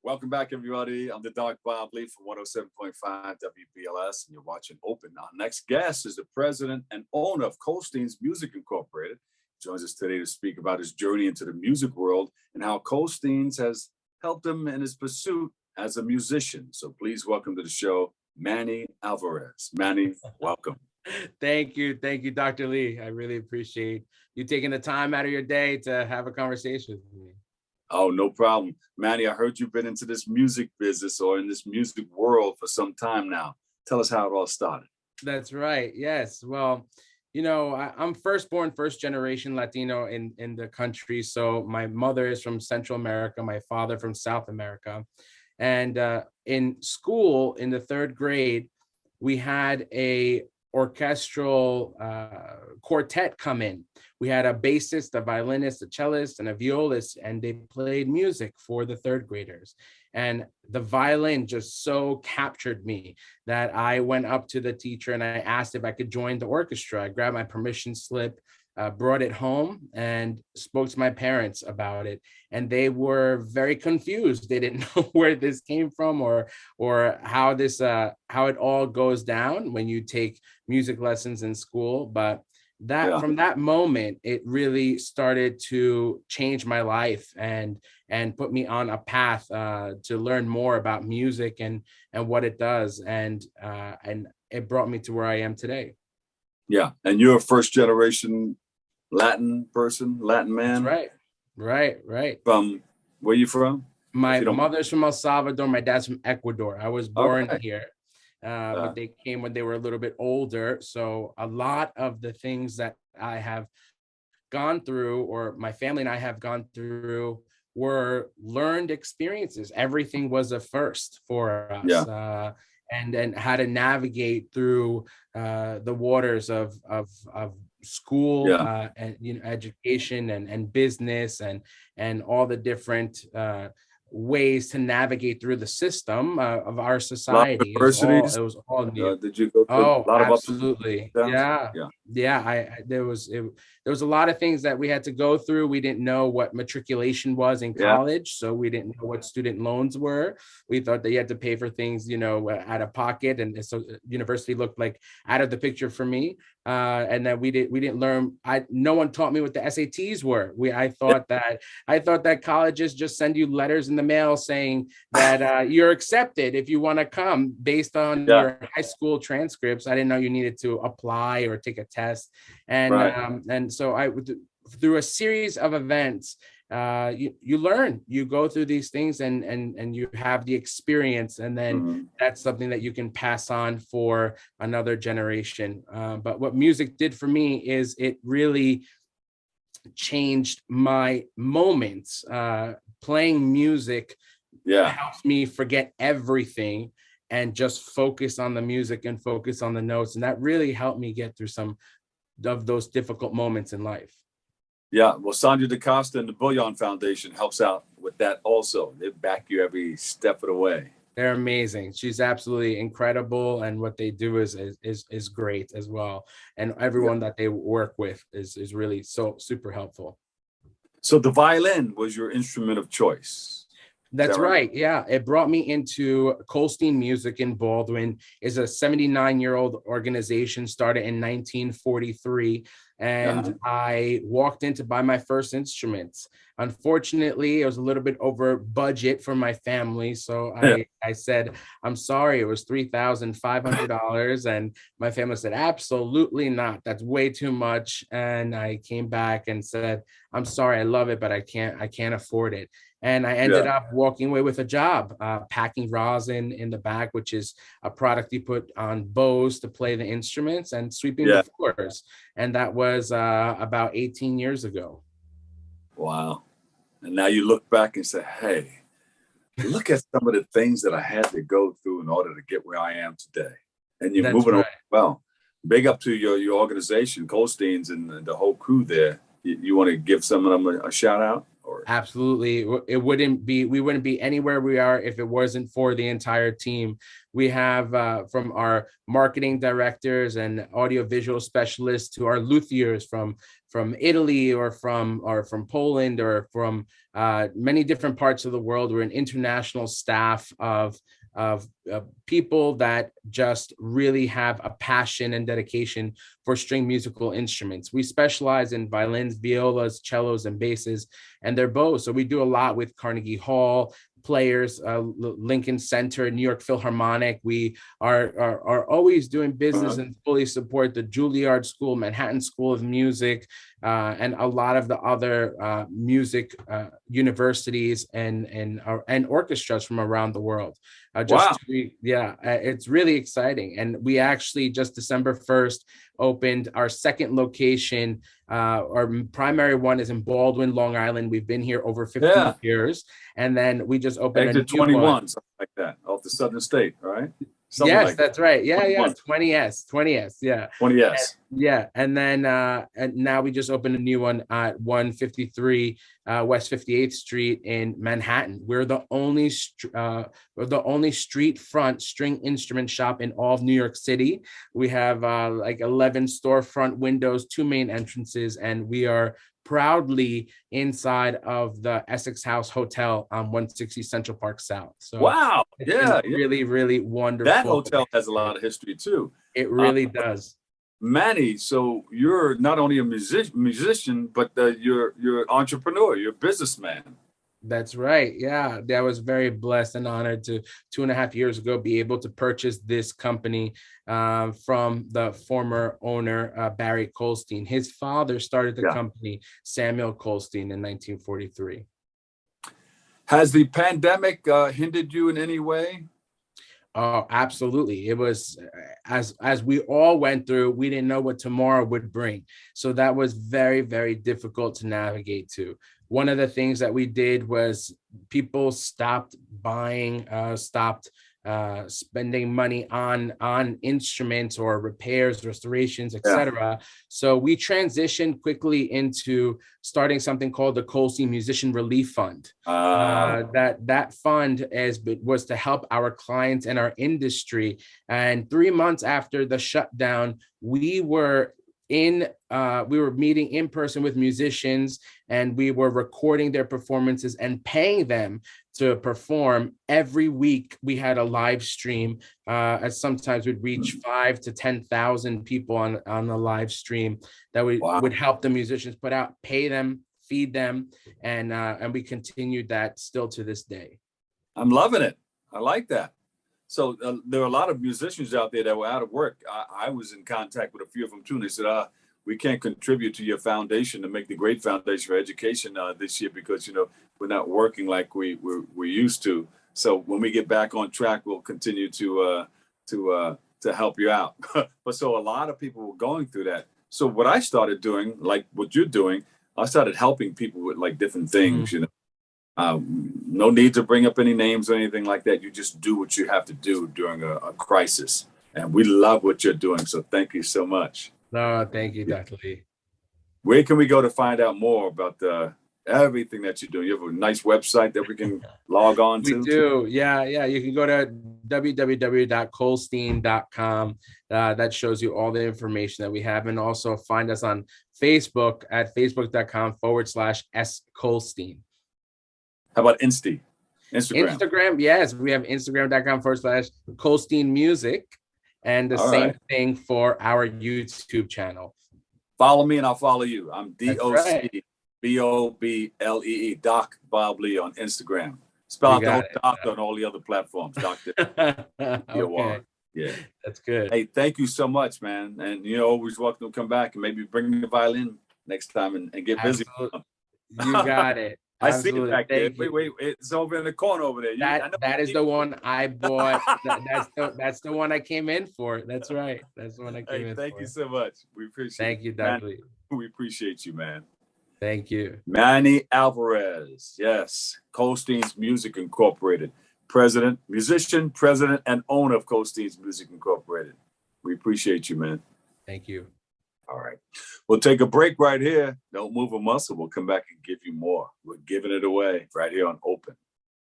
Welcome back, everybody. I'm the Doc Bob Lee from 107.5 WBLS, and you're watching Open. Our next guest is the president and owner of Kolsteins Music Incorporated. He joins us today to speak about his journey into the music world and how Kolsteins has helped him in his pursuit as a musician. So please welcome to the show, Manny Alvarez. Manny, welcome. Thank you, Dr. Lee. I really appreciate you taking the time out of your day to have a conversation with me. Oh, no problem. Manny, I heard you've been into this music business or in this music world for some time now. Tell us how it all started. That's right. Yes. Well, I'm first generation Latino in the country. So my mother is from Central America, my father from South America. And in school, in the third grade, we had a orchestral quartet come in. We had a bassist, a violinist, a cellist, and a violist, and they played music for the third graders. And the violin just so captured me that I went up to the teacher and I asked if I could join the orchestra. I grabbed my permission slip, brought it home, and spoke to my parents about it. And they were very confused. They didn't know where this came from or how it all goes down when you take music lessons in school. But from that moment, it really started to change my life and put me on a path to learn more about music and what it does. And it brought me to where I am today. Yeah. And you're a first generation Latin man. That's right. From where you from? My mother's from El Salvador. My dad's from Ecuador. I was born here. But they came when they were a little bit older. So a lot of the things that I have gone through, or my family and I have gone through, were learned experiences. Everything was a first for us. And how to navigate through the waters of school and education and business and all the different ways to navigate through the system of our society. It was all new. Did you go through a lot of absolutely ups and downs? There was a lot of things that we had to go through. We didn't know what matriculation was in college, so we didn't know what student loans were. We thought that you had to pay for things out of pocket, and so university looked like out of the picture for me. And then we didn't learn. No one taught me what the SATs were. I thought that colleges just send you letters in the mail saying that you're accepted if you want to come based on your high school transcripts. I didn't know you needed to apply or take a test. And so through a series of events, you learn, you go through these things and you have the experience, and then that's something that you can pass on for another generation. But what music did for me is it really changed my moments. Playing music helps me forget everything and just focus on the music and focus on the notes. And that really helped me get through some of those difficult moments in life. Yeah, well, Sandra DaCosta and the Bullion Foundation helps out with that also. They back you every step of the way. They're amazing. She's absolutely incredible, and what they do is great as well. And everyone that they work with is really so super helpful. So the violin was your instrument of choice. That's right. Yeah. It brought me into Kolstein Music in Baldwin. Is a 79-year-old organization, started in 1943. And I walked in to buy my first instruments. Unfortunately, it was a little bit over budget for my family. So I said, I'm sorry, it was $3,500. And my family said, absolutely not. That's way too much. And I came back and said, I'm sorry, I love it, but I can't afford it. And I ended up walking away with a job, packing rosin in the back, which is a product you put on bows to play the instruments, and sweeping the floors. And that was about 18 years ago. Wow. And now you look back and say, hey, look at some of the things that I had to go through in order to get where I am today. And you're moving on. Well, big up to your organization, Kolsteins, and the whole crew there. You want to give some of them a shout out? Or Absolutely. We wouldn't be anywhere we are if it wasn't for the entire team. We have from our marketing directors and audiovisual specialists to our luthiers from Italy or from Poland or from many different parts of the world. We're an international staff of people that just really have a passion and dedication for string musical instruments. We specialize in violins, violas, cellos, and basses, and they're both. So we do a lot with Carnegie Hall players, Lincoln Center, New York Philharmonic. We are always doing business and fully support the Juilliard School, Manhattan School of Music, and a lot of the other music universities and orchestras from around the world. It's really exciting. And we actually just December 1st opened our second location. Our primary one is in Baldwin, Long Island. We've been here over 15 years. And then we just opened Exit 21, something like that, off the Southern State, right? Something yes, that's right. Yeah, 20S. Yeah. 20S. And then and now we just opened a new one at 153 West 58th Street in Manhattan. We're the only street front string instrument shop in all of New York City. We have like 11 storefront windows, 2 main entrances, and we are proudly inside of the Essex House Hotel on 160 Central Park South. So wow, really, really wonderful. That hotel has a lot of history too. It really does. Manny, so you're not only a musician, but you're an entrepreneur, you're a businessman. That's right. Yeah, I was very blessed and honored to 2.5 years ago be able to purchase this company from the former owner, Barry Kolstein. His father started the company, Samuel Kolstein, in 1943. Has the pandemic hindered you in any way? Oh, absolutely. It was as we all went through, we didn't know what tomorrow would bring. So that was very, very difficult to navigate to. One of the things that we did was people stopped buying, stopped spending money on instruments or repairs, restorations, etc. So we transitioned quickly into starting something called the Kolstein Musician Relief Fund. That fund was to help our clients and our industry. And 3 months after the shutdown, we were meeting in person with musicians, and we were recording their performances and paying them to perform. Every week we had a live stream, as sometimes we'd reach 5,000 to 10,000 people on the live stream that we would help the musicians put out, pay them, feed them, and we continued that still to this day. I'm loving it. I like that. So there are a lot of musicians out there that were out of work. I was in contact with a few of them too, and they said, we can't contribute to your foundation to make the great foundation for education this year because, we're not working like we used to. So when we get back on track, we'll continue to help you out. But so a lot of people were going through that. So what I started doing, like what you're doing, I started helping people with like different things, no need to bring up any names or anything like that. You just do what you have to do during a crisis. And we love what you're doing. So thank you so much. No, thank you, Dr. Lee. Where can we go to find out more about everything that you're doing? You have a nice website that we can log on to? We do. Yeah. You can go to www.kolstein.com. That shows you all the information that we have. And also find us on Facebook at facebook.com/S Kolstein. How about Instagram? Instagram, yes. We have Instagram.com/Kolstein Music, and the same thing for our YouTube channel. Follow me and I'll follow you. I'm DOCBOBLEE, Doc Bob Lee on Instagram. Spell out the whole doc on all the other platforms, Doctor. Okay. Yeah. That's good. Hey, thank you so much, man. And you're always welcome to come back and maybe bring the violin next time and get busy. You got it. I see it back there. Wait, it's over in the corner over there. That is the one I bought. That's the one I came in for. That's right. That's the one I came in for. Thank you so much. We appreciate it. Thank you, Dr. Lee. We appreciate you, man. Thank you. Manny Alvarez. Yes. Kolsteins Music Incorporated. Musician, president, and owner of Kolsteins Music Incorporated. We appreciate you, man. Thank you. All right. We'll take a break right here. Don't move a muscle. We'll come back and give you more. We're giving it away right here on Open.